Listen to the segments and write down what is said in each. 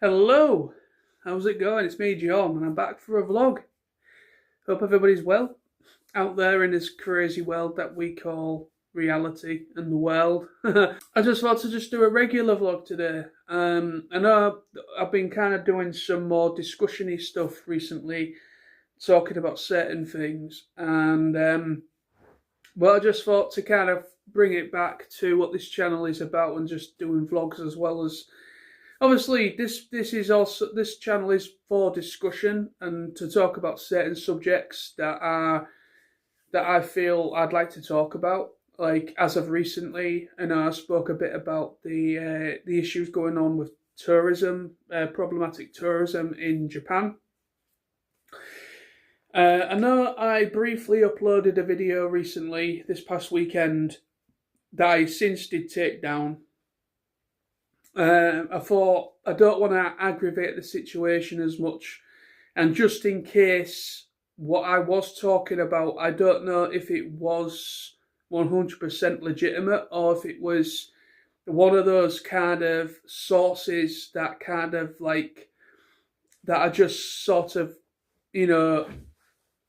Hello, how's it going? It's me, John, and I'm back for a vlog. Hope everybody's well out there in this crazy world that we call reality and the world. I just thought to just do a regular vlog today. I know I've been kind of doing some more discussion-y stuff recently, talking about certain things, and I just thought to kind of bring it back to what this channel is about and just doing vlogs as well as. Obviously, this channel is for discussion and to talk about certain subjects that I feel I'd like to talk about. Like as of recently, and I spoke a bit about the issues going on with tourism, problematic tourism in Japan. I know I briefly uploaded a video recently this past weekend that I since did take down. I thought I don't want to aggravate the situation as much, and just in case what I was talking about, I don't know if it was 100% legitimate or if it was one of those kind of sources that kind of like that are just sort of,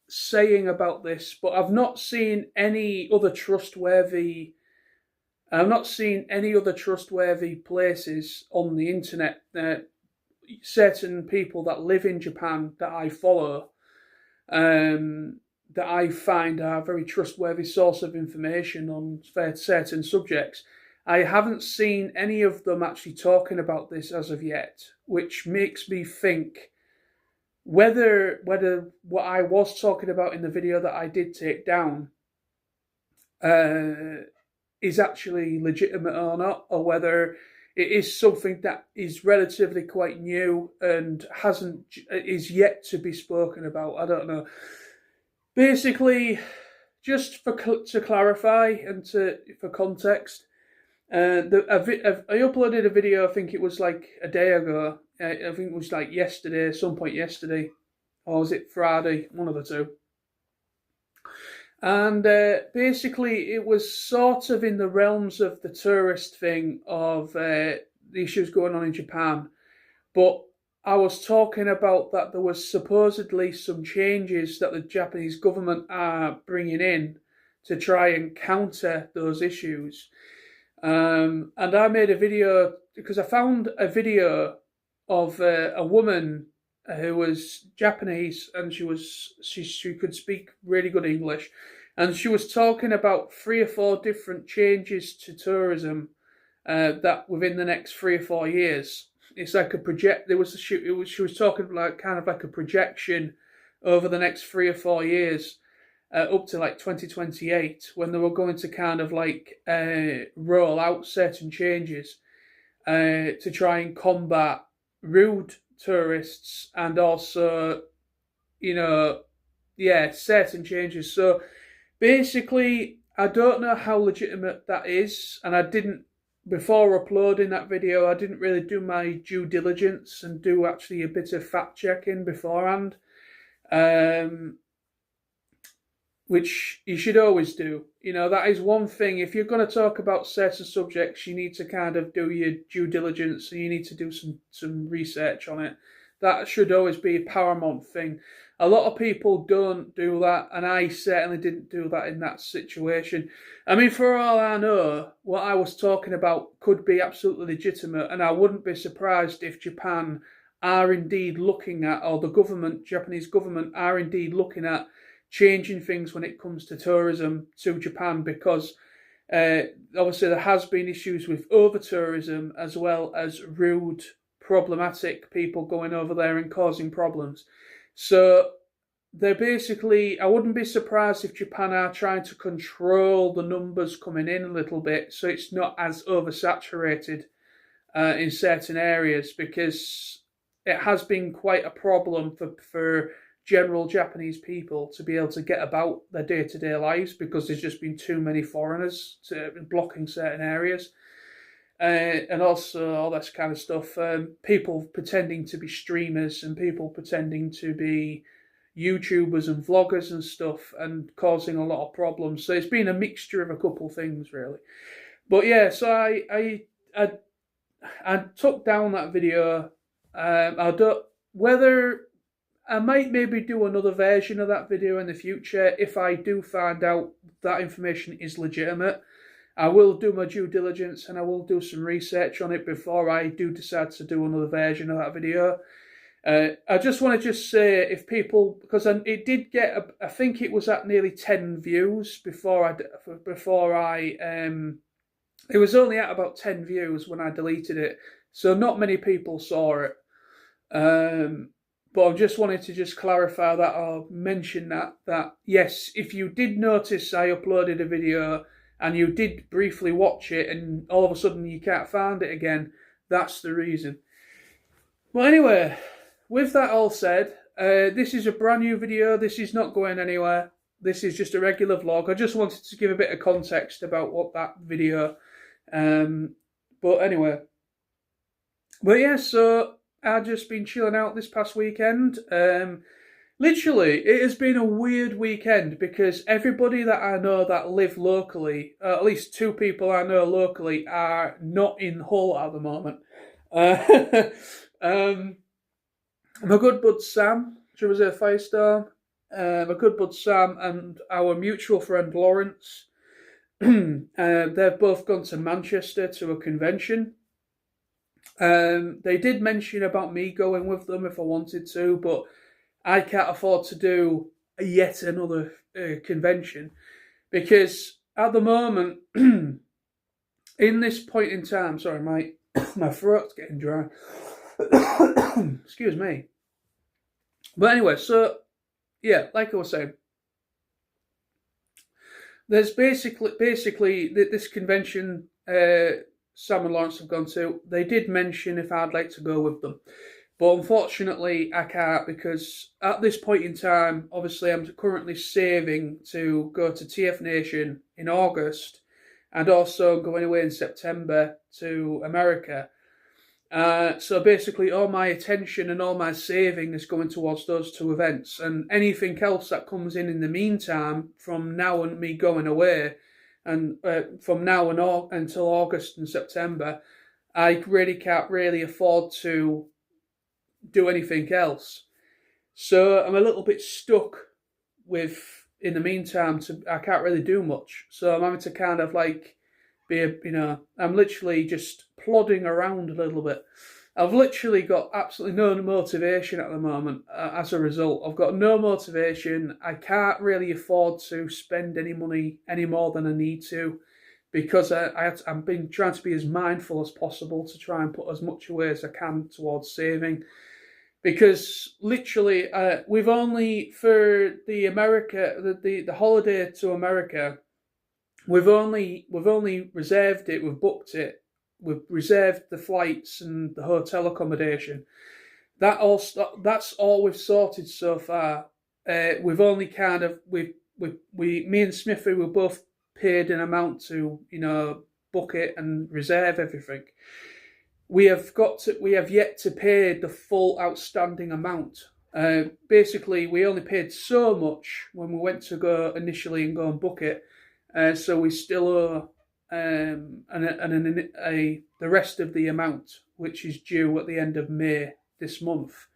saying about this, but I've not seen any other trustworthy places on the internet. Certain people that live in Japan that I follow, that I find are a very trustworthy source of information on certain subjects. I haven't seen any of them actually talking about this as of yet, which makes me think whether what I was talking about in the video that I did take down is actually legitimate or not, or whether it is something that is relatively quite new and is yet to be spoken about. I don't know. Basically, just to clarify and for context, I uploaded a video. I think it was like a day ago. I think it was like yesterday, some point yesterday, or was it Friday? One of the two. And basically, it was sort of in the realms of the tourist thing of the issues going on in Japan. But I was talking about that there was supposedly some changes that the Japanese government are bringing in to try and counter those issues. And I made a video because I found a video of a woman who was Japanese, and she could speak really good English, and she was talking about 3 or 4 different changes to tourism that within the next 3 or 4 years. It's like a project. She was talking like kind of like a projection over the next 3 or 4 years, up to like 2028, when they were going to kind of like roll out certain changes to try and combat rude tourists and also, certain changes. So basically, I don't know how legitimate that is, and I didn't, before uploading that video, I didn't really do my due diligence and do actually a bit of fact checking beforehand, which you should always do. That is one thing. If you're going to talk about certain subjects, you need to kind of do your due diligence, and you need to do some research on it. That should always be a paramount thing. A lot of people don't do that, and I certainly didn't do that in that situation. I mean, for all I know, what I was talking about could be absolutely legitimate, and I wouldn't be surprised if Japan are indeed looking at, or the Japanese government are indeed looking at changing things when it comes to tourism to Japan, because obviously there has been issues with over-tourism as well as rude, problematic people going over there and causing problems. So they're basically, I wouldn't be surprised if Japan are trying to control the numbers coming in a little bit so it's not as oversaturated in certain areas, because it has been quite a problem for general Japanese people to be able to get about their day-to-day lives, because there's just been too many foreigners blocking certain areas. And also all this kind of stuff. People pretending to be streamers and people pretending to be, YouTubers and vloggers and stuff, and causing a lot of problems. So it's been a mixture of a couple things, really. But yeah, so I took down that video. I don't whether I might maybe do another version of that video in the future if I do find out that information is legitimate. I will do my due diligence and I will do some research on it before I do decide to do another version of that video. I just want to say, if people, because it did get, I think it was at nearly 10 views before it was only at about 10 views when I deleted it, so not many people saw it. But I just wanted to clarify that, or mention that yes, if you did notice I uploaded a video and you did briefly watch it and all of a sudden you can't find it again, that's the reason. Well, anyway, with that all said, this is a brand new video. This is not going anywhere. This is just a regular vlog. I just wanted to give a bit of context about what that video. But anyway, yeah, so I've just been chilling out this past weekend. Literally, it has been a weird weekend because everybody that I know that live locally, at least 2 people I know locally, are not in Hull at the moment. My good bud Sam, Reserve Firestorm, my good bud Sam and our mutual friend Lawrence, they've both gone to Manchester to a convention. They did mention about me going with them if I wanted to, but I can't afford to do yet another convention because at the moment, in this point in time, sorry, my throat's getting dry. Excuse me. But anyway, so yeah, like I was saying, there's basically this convention Sam and Lawrence have gone to. They did mention if I'd like to go with them, but unfortunately I can't because at this point in time, obviously I'm currently saving to go to TF Nation in August and also going away in September to America. So basically all my attention and all my saving is going towards those 2 events, and anything else that comes in the meantime from now and me going away and from now and until August and September, I really can't afford to do anything else. So I'm a little bit stuck with, in the meantime, I can't really do much. So I'm having to kind of I'm literally just plodding around a little bit. I've literally got absolutely no motivation at the moment as a result. I've got no motivation. I can't really afford to spend any money any more than I need to because I've been trying to be as mindful as possible to try and put as much away as I can towards saving. Because literally, we've only, for the holiday to America, we've only reserved it, we've booked it, we've reserved the flights and the hotel accommodation. That's all we've sorted so far. We've only me and Smithy were both paid an amount to book it and reserve everything. We have yet to pay the full outstanding amount. Basically, we only paid so much when we went to go initially and go and book it. So we still owe the rest of the amount, which is due at the end of May this month.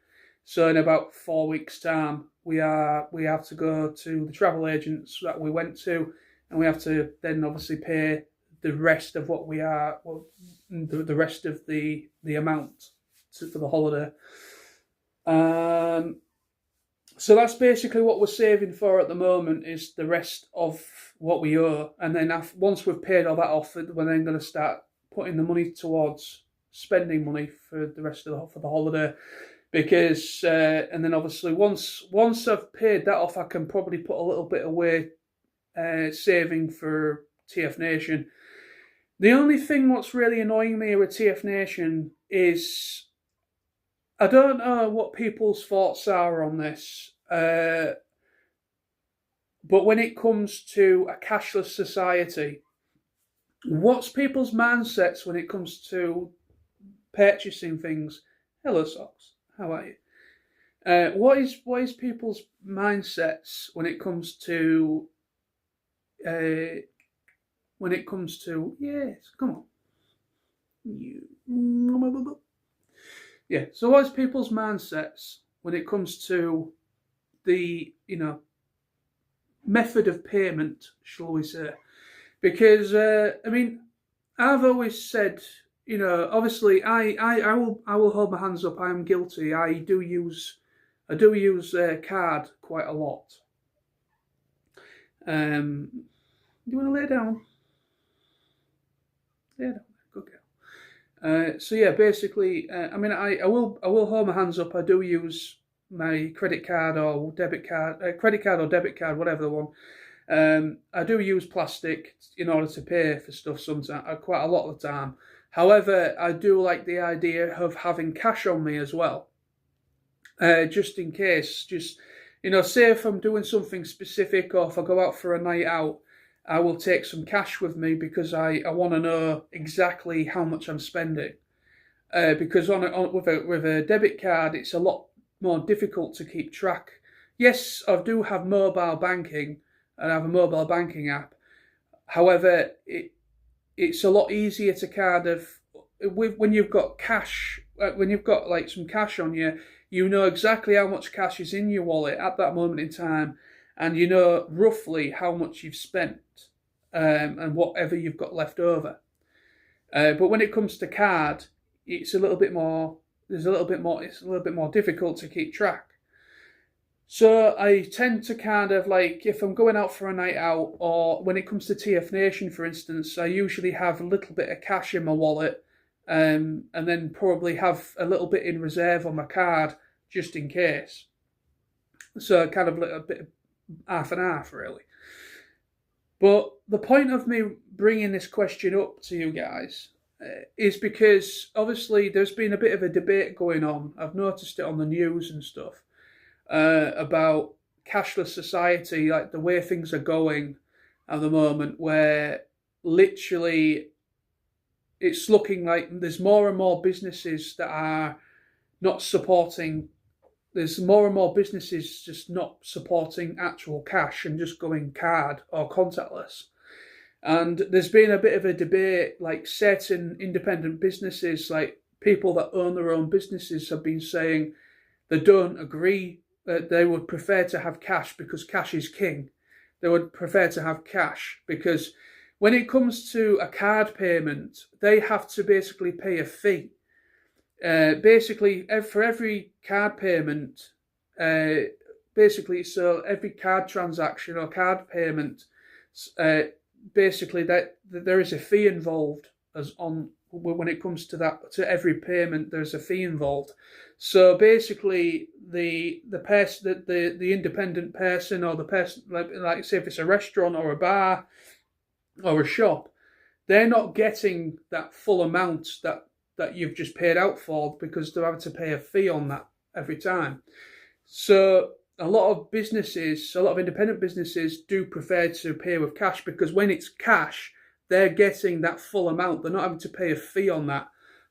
So in about 4 weeks' time, we have to go to the travel agents that we went to, and we have to then obviously pay the rest of what the rest of the amount for the holiday. So that's basically what we're saving for at the moment, is the rest of what we owe. And then once we've paid all that off, we're then going to start putting the money towards spending money for the rest of for the holiday. Because, and then obviously once I've paid that off, I can probably put a little bit away saving for TF Nation. The only thing what's really annoying me with TF Nation is, I don't know what people's thoughts are on this, but when it comes to a cashless society, what's people's mindsets when it comes to purchasing things? Hello, Socks. How are you? What is people's mindsets uh, when it comes to yes, come on, you, yeah. So what is people's mindsets when it comes to the method of payment, shall we say? Because I mean, I've always said, obviously, I will hold my hands up. I am guilty. I do use card quite a lot. Do you want to lay down? Yeah, good girl. So yeah, basically, I mean, I will hold my hands up. I do use my credit card or debit card, credit card or debit card, whatever the one. I do use plastic in order to pay for stuff sometimes, quite a lot of the time. However, I do like the idea of having cash on me as well, just in case. Just say if I'm doing something specific or if I go out for a night out, I will take some cash with me because I want to know exactly how much I'm spending. Because with a debit card, it's a lot more difficult to keep track. Yes, I do have mobile banking and I have a mobile banking app. However, it's a lot easier to kind of when you've got cash, when you've got like some cash on you, you know exactly how much cash is in your wallet at that moment in time, and you know roughly how much you've spent, and whatever you've got left over. But when it comes to card, it's a little bit more. There's a little bit more. It's a little bit more difficult to keep track. So I tend to kind of like, if I'm going out for a night out, or when it comes to TF Nation, for instance, I usually have a little bit of cash in my wallet, and then probably have a little bit in reserve on my card just in case. So kind of like a bit of half and half, really. But the point of me bringing this question up to you guys is because obviously there's been a bit of a debate going on. I've noticed it on the news and stuff about cashless society, like the way things are going at the moment, where literally it's looking like there's more and more businesses that are not supporting. There's more and more businesses just not supporting actual cash and just going card or contactless. And there's been a bit of a debate, like certain independent businesses, like people that own their own businesses, have been saying they don't agree, that they would prefer to have cash because cash is king. They would prefer to have cash because when it comes to a card payment, they have to basically pay a fee. Basically, for every card payment, so every card transaction or card payment, basically that there is a fee involved when it comes to that. To every payment, there's a fee involved. So basically, the independent person, or the person, like say if it's a restaurant or a bar or a shop, they're not getting that full amount that you've just paid out for, because they're having to pay a fee on that every time. So a lot of independent businesses do prefer to pay with cash, because when it's cash, they're getting that full amount. They're not having to pay a fee on that.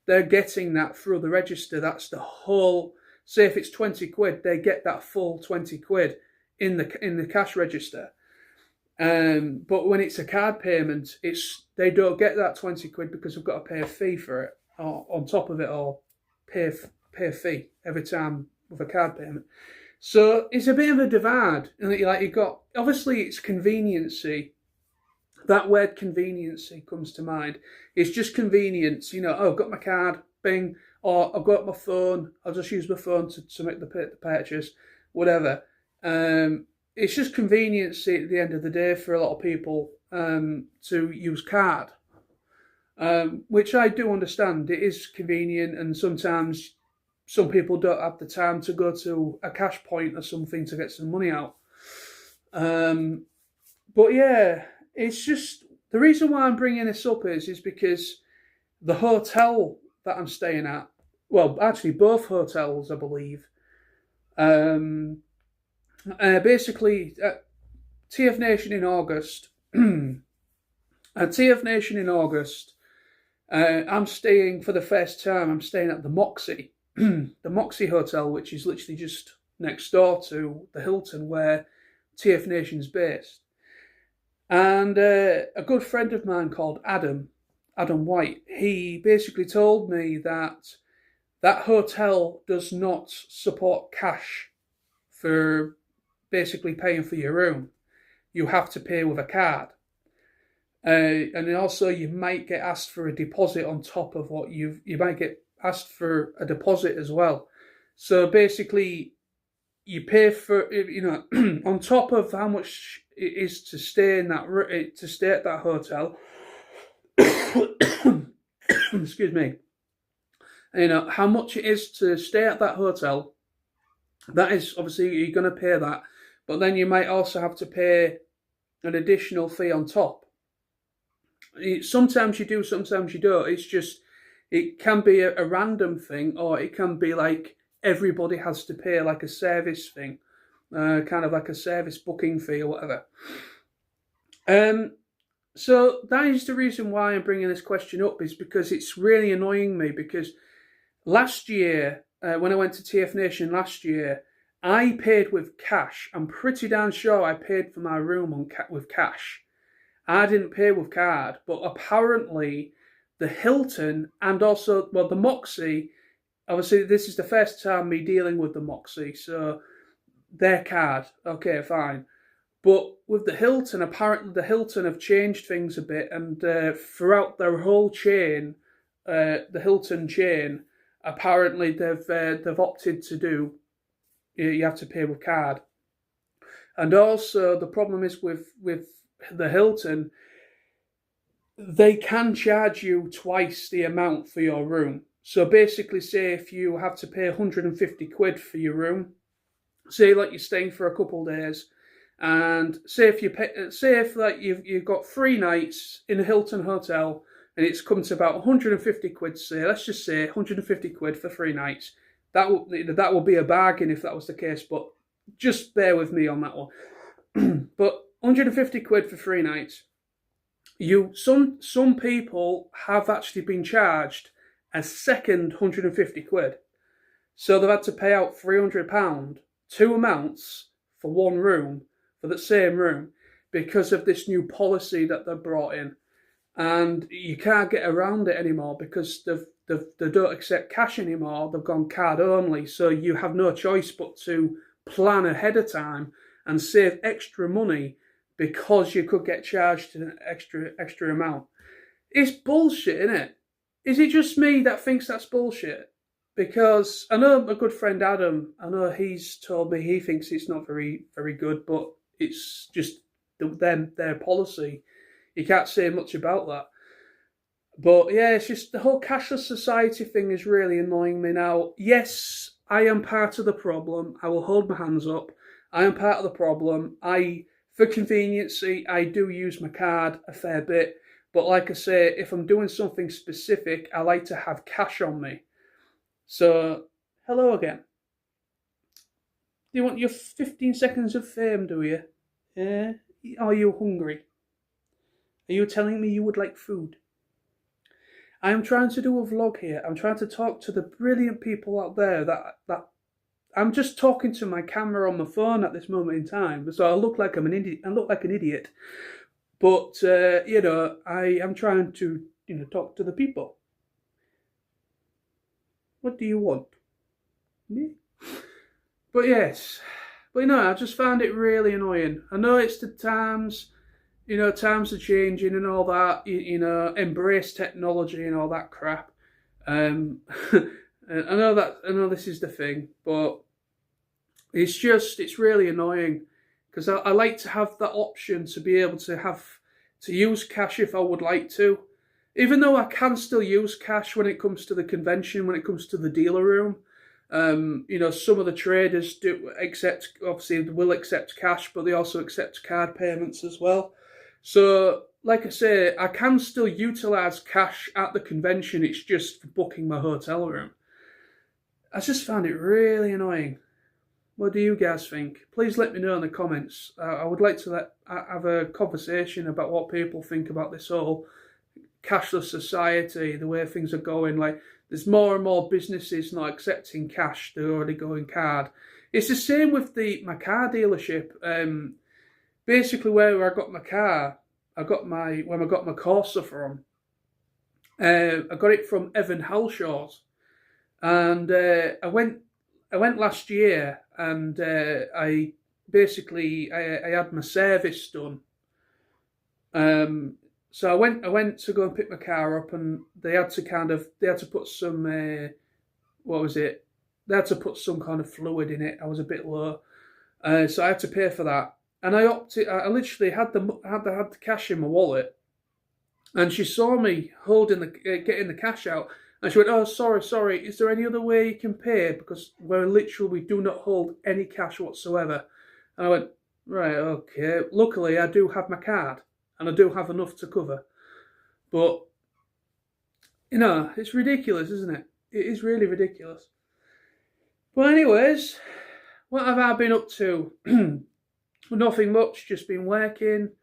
They're getting that through the register. That's the whole. Say if it's 20 quid, they get that full 20 quid in the cash register. But when it's a card payment, they don't get that 20 quid because they've got to pay a fee for it, or on top of it, or pay a fee every time with a card payment. So it's a bit of a divide. Like you've got, obviously it's conveniency. That word conveniency comes to mind. It's just convenience. I've got my card, bing, or I've got my phone. I'll just use my phone to make the purchase, whatever. It's just conveniency at the end of the day for a lot of people to use card, which I do understand. It is convenient, and sometimes some people don't have the time to go to a cash point or something to get some money out. But yeah, it's just the reason why I'm bringing this up is because the hotel that I'm staying at, well, actually both hotels, I believe, basically TF Nation in August, TF Nation in August, I'm staying for the first time. I'm staying at the Moxie, the Moxie Hotel, which is literally just next door to the Hilton where TF Nation's based. And a good friend of mine called Adam White, he basically told me that that hotel does not support cash for basically paying for your room. You have to pay with a card. And also you might get asked for a deposit on top of what you might get asked for a deposit as well. So basically you pay for, on top of how much it is to stay at that hotel. Excuse me. How much it is to stay at that hotel. That is obviously you're going to pay that, but then you might also have to pay an additional fee on top. Sometimes you do, sometimes you don't. It's just, it can be a random thing, or it can be like everybody has to pay like a service thing, kind of like a service booking fee or whatever. So that is the reason why I'm bringing this question up, is because it's really annoying me, because last year, when I went to TF Nation last year, I paid with cash. I'm pretty damn sure I paid for my room with cash. I didn't pay with card, but apparently the Hilton and also, the Moxie, obviously this is the first time me dealing with the Moxie, so their card, okay, fine. But with the Hilton, apparently the Hilton have changed things a bit, and throughout their whole chain, the Hilton chain, apparently they've opted to do, you have to pay with card. And also the problem is with the Hilton, they can charge you twice the amount for your room. So basically, say if you have to pay 150 quid for your room, say like you're staying for a couple of days, and say if you've got 3 nights in a Hilton hotel, and it's come to about 150 quid, say, let's just say 150 quid for 3 nights. That will be a bargain if that was the case, but just bear with me on that one. But 150 quid for 3 nights. Some people have actually been charged a second 150 quid. So they've had to pay out £300, 2 amounts for one room, for the same room, because of this new policy that they've brought in. And you can't get around it anymore because they don't accept cash anymore. They've gone card only. So you have no choice but to plan ahead of time and save extra money, because you could get charged an extra amount. It's bullshit, isn't it? Is it just me that thinks that's bullshit? Because I know my good friend Adam, I know he's told me he thinks it's not very, very good, but it's just their policy. You can't say much about that. But yeah, it's just the whole cashless society thing is really annoying me now. Yes, I am part of the problem. I will hold my hands up. I am part of the problem. For conveniency, I do use my card a fair bit. But like I say, if I'm doing something specific, I like to have cash on me. So, hello again. Do you want your 15 seconds of fame, do you? Yeah? Are you hungry? Are you telling me you would like food? I am trying to do a vlog here. I'm trying to talk to the brilliant people out there that I'm just talking to my camera on my phone at this moment in time, so I look like I'm an idiot. I look like an idiot, but I am trying to talk to the people. What do you want? Me? But yes, I just found it really annoying. I know it's the times. Times are changing and all that. Embrace technology and all that crap. I know this is the thing, but it's really annoying, because I like to have that option to be able to use cash if I would like to, even though I can still use cash when it comes to the convention, when it comes to the dealer room. Some of the traders will accept cash, but they also accept card payments as well. So, like I say, I can still utilise cash at the convention. It's just for booking my hotel room. I just found it really annoying. What do you guys think? Please let me know in the comments. I would like to have a conversation about what people think about this whole cashless society, the way things are going. Like, there's more and more businesses not accepting cash. They're already going card. It's the same with my car dealership. Basically, where I got my car, when I got my Corsa from. I got it from Evan Halshaw's, and I went last year, and I had my service done. So I went to go and pick my car up, and they had to put some what was it? They had to put some kind of fluid in it. I was a bit low, so I had to pay for that. And I literally had the cash in my wallet, and she saw me getting the cash out, and she went, "Oh, sorry. Is there any other way you can pay? Because we do not hold any cash whatsoever." And I went, "Right, okay. Luckily, I do have my card, and I do have enough to cover." But it's ridiculous, isn't it? It is really ridiculous. But anyways, what have I been up to? Nothing much. Just been working.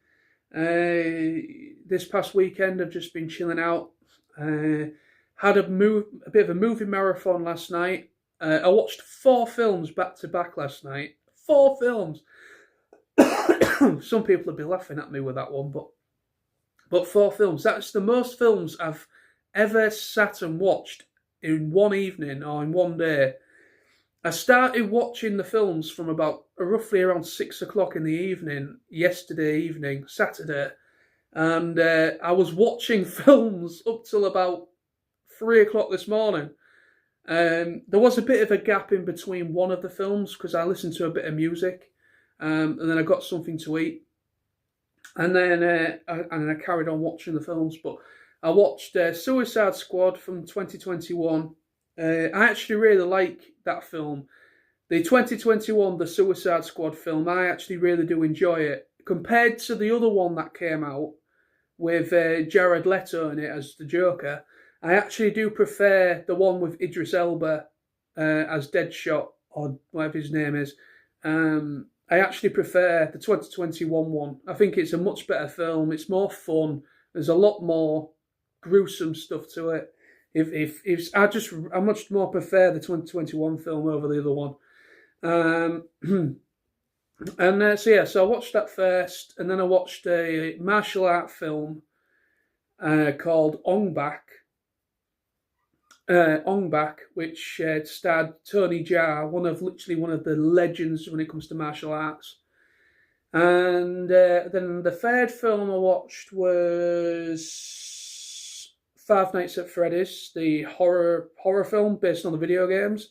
This past weekend, I've just been chilling out. Had a bit of a movie marathon last night. I watched 4 films back to back last night. 4 films. Some people will be laughing at me with that one, but 4 films. That's the most films I've ever sat and watched in one evening or in one day. I started watching the films from roughly around 6 o'clock in the evening, yesterday evening, Saturday, and I was watching films up till about 3 o'clock this morning. There was a bit of a gap in between one of the films because I listened to a bit of music, and then I got something to eat, and then I carried on watching the films. But I watched Suicide Squad from 2021. I actually really like that film. The 2021, the Suicide Squad film, I actually really do enjoy it. Compared to the other one that came out with Jared Leto in it as the Joker, I actually do prefer the one with Idris Elba as Deadshot, or whatever his name is. I actually prefer the 2021 one. I think it's a much better film. It's more fun. There's a lot more gruesome stuff to it. I much more prefer the 2021 film over the other one. So I watched that first, and then I watched a martial art film called Ong Bak, which starred Tony Jaa, one of the legends when it comes to martial arts. And then the third film I watched was Five Nights at Freddy's, the horror film based on the video games.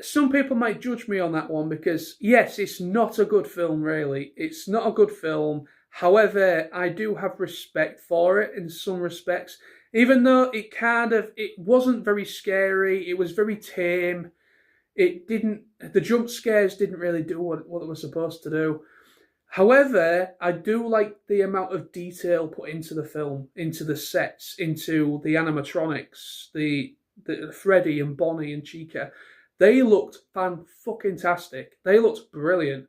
Some people might judge me on that one because, yes, it's not a good film, really. It's not a good film. However, I do have respect for it in some respects. Even though it wasn't very scary, it was very tame. The jump scares didn't really do what it was supposed to do. However, I do like the amount of detail put into the film, into the sets, into the animatronics, the Freddy and Bonnie and Chica. They looked fan-fucking-tastic. They looked brilliant.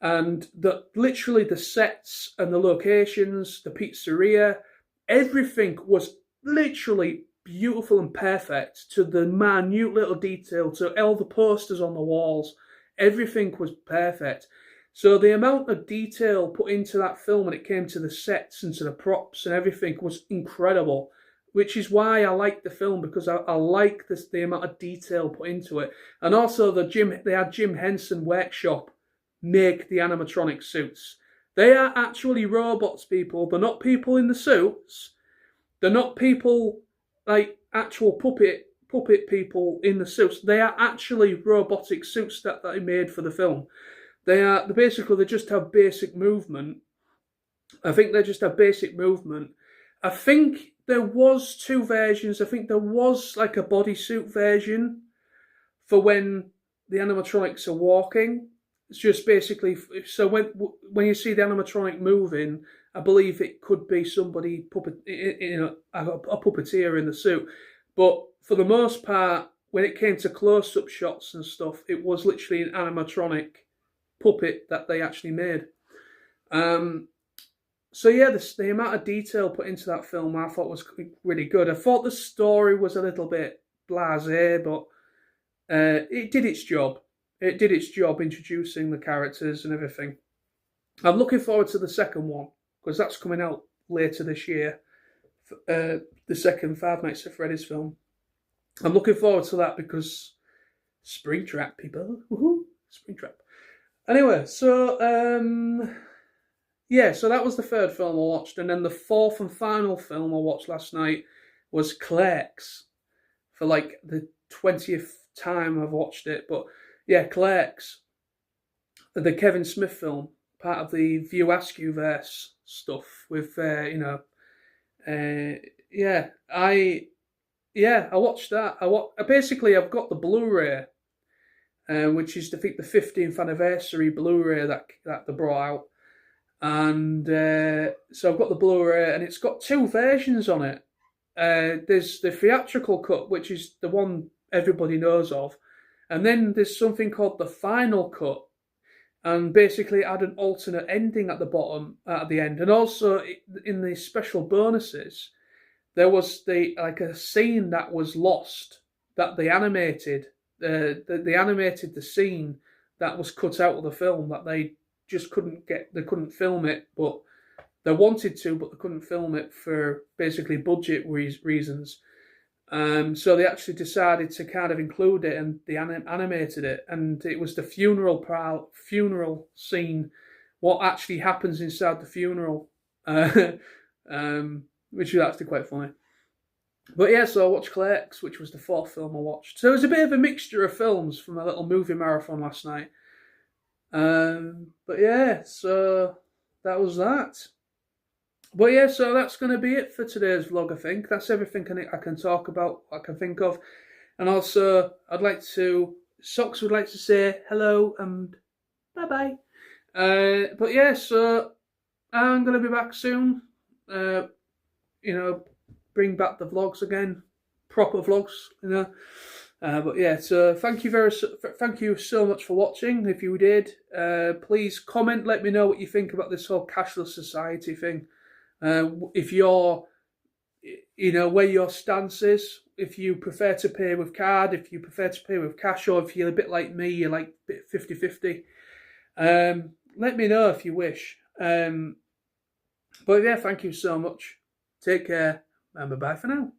And literally the sets and the locations, the pizzeria, everything was literally beautiful and perfect to the minute little detail, to all the posters on the walls. Everything was perfect. So the amount of detail put into that film when it came to the sets and to the props and everything was incredible, which is why I like the film, because I like the amount of detail put into it. And also they had Jim Henson Workshop make the animatronic suits. They are actually robots, people. They're not people in the suits. They're not people like actual puppet people in the suits. They are actually robotic suits that they made for the film. They just have basic movement. I think they just have basic movement. I think there was 2 versions. I think there was like a bodysuit version for when the animatronics are walking. It's just basically, so when you see the animatronic moving, I believe it could be somebody a puppeteer in the suit. But for the most part, when it came to close-up shots and stuff, it was literally an animatronic puppet that they actually made. So yeah, the amount of detail put into that film I thought was really good. I thought the story was a little bit blasé, but it did its job. It did its job introducing the characters and everything. I'm looking forward to the second one because that's coming out later this year. The second Five Nights at Freddy's film. I'm looking forward to that because Springtrap, people. Woohoo! Springtrap. Anyway, so yeah, so that was the third film I watched, and then the fourth and final film I watched last night was Clerks. For like the 20th time I've watched it, but yeah, Clerks, the Kevin Smith film, part of the View Askew verse stuff with yeah, I watched that. Basically I've got the Blu-ray, which is I think the 15th anniversary Blu-ray that they brought out, and so I've got the Blu-ray, and it's got two versions on it. There's the theatrical cut, which is the one everybody knows of, and then there's something called the final cut, and basically it had an alternate ending at the bottom, at the end, and also in the special bonuses, there was a scene that was lost that they animated. They animated the scene that was cut out of the film that they just couldn't get. They couldn't film it, but they wanted to, but they couldn't film it for basically budget reasons. So they actually decided to kind of include it, and they animated it, and it was the funeral scene, what actually happens inside the funeral, which was actually quite funny. But yeah, so I watched Clerks, which was the fourth film I watched. So it was a bit of a mixture of films from a little movie marathon last night. But yeah, so that was that. But yeah, so that's going to be it for today's vlog, I think. That's everything I can talk about, I can think of. And also, Socks would like to say hello and bye-bye. But yeah, so I'm going to be back soon. Bring back the vlogs again. Proper vlogs, But yeah, so thank you so much for watching. If you did, please comment, let me know what you think about this whole cashless society thing. If you're, where your stance is, if you prefer to pay with card, if you prefer to pay with cash, or if you're a bit like me, you're like a bit 50-50, let me know if you wish. But yeah, thank you so much. Take care, and bye-bye for now.